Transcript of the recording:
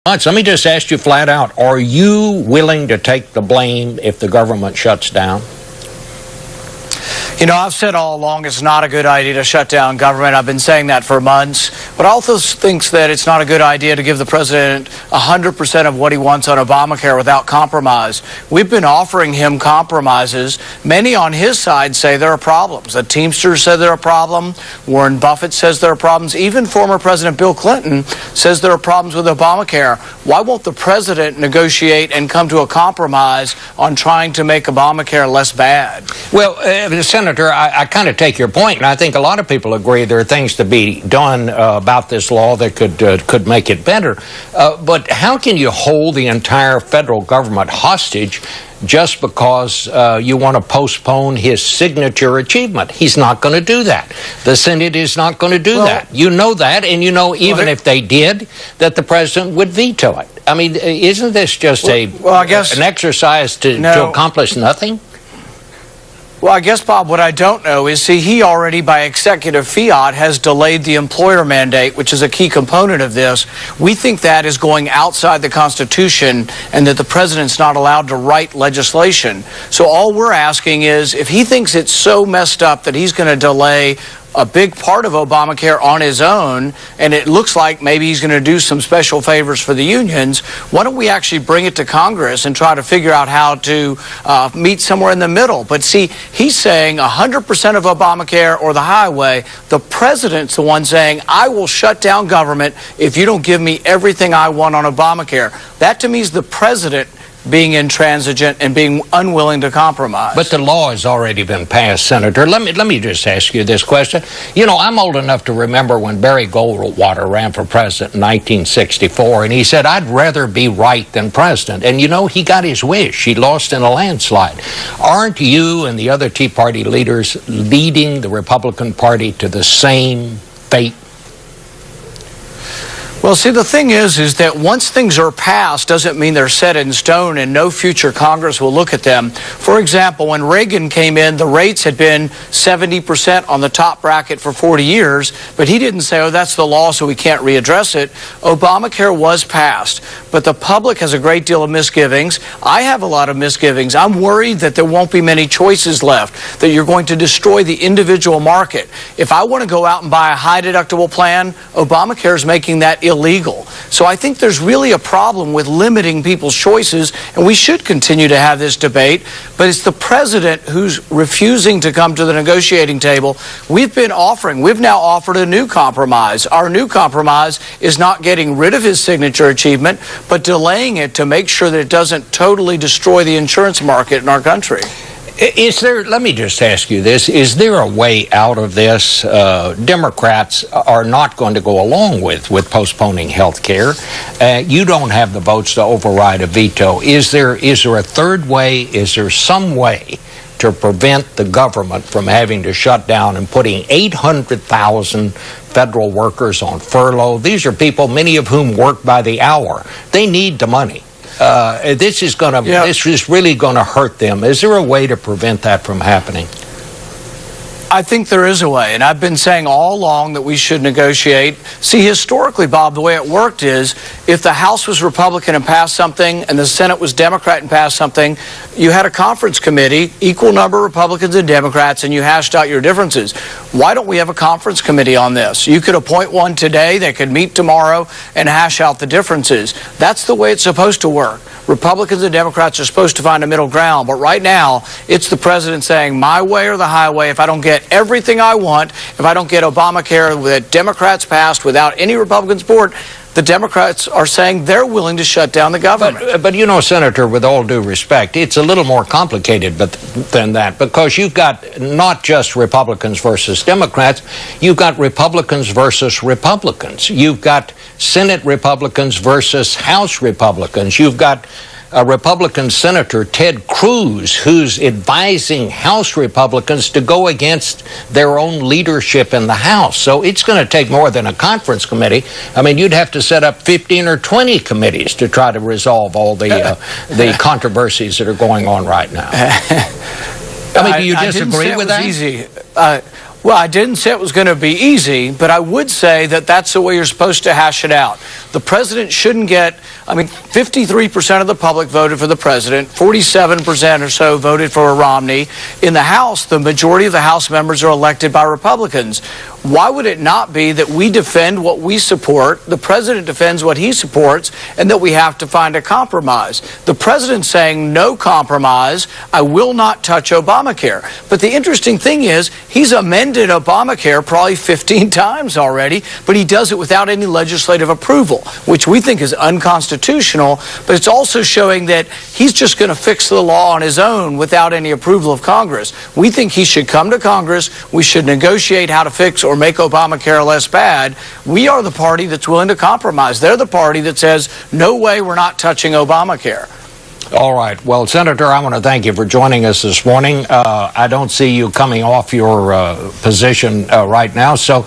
Let me just ask you flat out, are you willing to take the blame if the government shuts down? You know, I've said all along it's not a good idea to shut down government. I've been saying that for months. But I also think that it's not a good idea to give the president 100% of what he wants on Obamacare without compromise. We've been offering him compromises. Many on his side say there are problems. The Teamsters said there are problems. Warren Buffett says there are problems. Even former President Bill Clinton says there are problems with Obamacare. Why won't the president negotiate and come to a compromise on trying to make Obamacare less bad? Well, Senator, I kind of take your point, and I think a lot of people agree there are things to be done about this law that could make it better. But how can you hold the entire federal government hostage just because you want to postpone his signature achievement? He's not going to do that. The Senate is not going to do that. You know that, and you know even if they did, that the president would veto it. I mean, isn't this just an exercise to accomplish nothing? Well, I guess, Bob, what I don't know is, he already, by executive fiat, has delayed the employer mandate, which is a key component of this. We think that is going outside the Constitution and that the president's not allowed to write legislation. So all we're asking is, if he thinks it's so messed up that he's going to delay a big part of Obamacare on his own, and it looks like maybe he's going to do some special favors for the unions, why don't we actually bring it to Congress and try to figure out how to meet somewhere in the middle? But see, he's saying 100% of Obamacare or the highway. The president's the one saying, I will shut down government if you don't give me everything I want on Obamacare. That, to me, is the president being intransigent and being unwilling to compromise. But the law has already been passed, Senator. Let me just ask you this question. You know, I'm old enough to remember when Barry Goldwater ran for president in 1964, and he said, I'd rather be right than president. And, you know, he got his wish. He lost in a landslide. Aren't you and the other Tea Party leaders leading the Republican Party to the same fate? Well, see, the thing is that once things are passed doesn't mean they're set in stone and no future Congress will look at them. For example, when Reagan came in, the rates had been 70% on the top bracket for 40 years, but he didn't say, oh, that's the law, so we can't readdress it. Obamacare was passed, but the public has a great deal of misgivings. I have a lot of misgivings. I'm worried that there won't be many choices left, that you're going to destroy the individual market. If I want to go out and buy a high-deductible plan, Obamacare is making that illegal. So I think there's really a problem with limiting people's choices, and we should continue to have this debate, but it's the president who's refusing to come to the negotiating table. We've now offered a new compromise. Our new compromise is not getting rid of his signature achievement, but delaying it to make sure that it doesn't totally destroy the insurance market in our country. Let me just ask you this, is there a way out of this? Democrats are not going to go along with postponing health care. You don't have the votes to override a veto. Is there a third way? Is there some way to prevent the government from having to shut down and putting 800,000 federal workers on furlough? These are people, many of whom work by the hour. They need the money. This is really going to hurt them. Is there a way to prevent that from happening? I think there is a way, and I've been saying all along that we should negotiate. See, historically, Bob, the way it worked is if the House was Republican and passed something and the Senate was Democrat and passed something, you had a conference committee, equal number of Republicans and Democrats, and you hashed out your differences. Why don't we have a conference committee on this? You could appoint one today, they could meet tomorrow and hash out the differences. That's the way it's supposed to work. Republicans and Democrats are supposed to find a middle ground, but right now it's the president saying my way or the highway. If I don't get everything I want, if I don't get Obamacare that Democrats passed without any Republican support, the Democrats are saying they're willing to shut down the government. But you know, Senator, with all due respect, it's a little more complicated than that, because you've got not just Republicans versus Democrats, you've got Republicans versus Republicans. You've got Senate Republicans versus House Republicans. You've got Republican Senator Ted Cruz, who's advising House Republicans to go against their own leadership in the House. So it's going to take more than a conference committee. I mean, you'd have to set up 15 or 20 committees to try to resolve all the controversies that are going on right now. I mean, do you disagree with that? Easy. Well, I didn't say it was going to be easy, but I would say that that's the way you're supposed to hash it out. The president shouldn't get, 53% of the public voted for the president, 47% or so voted for Romney. In the House, the majority of the House members are elected by Republicans. Why would it not be that we defend what we support, the president defends what he supports, and that we have to find a compromise? The president's saying no compromise, I will not touch Obamacare. But the interesting thing is, he's amended Obamacare probably 15 times already, but he does it without any legislative approval, which we think is unconstitutional, but it's also showing that he's just going to fix the law on his own without any approval of Congress. We think he should come to Congress, we should negotiate how to fix or make Obamacare less bad. We are the party that's willing to compromise. They're the party that says, no way, we're not touching Obamacare. All right. Well, Senator, I want to thank you for joining us this morning. I don't see you coming off your position right now, so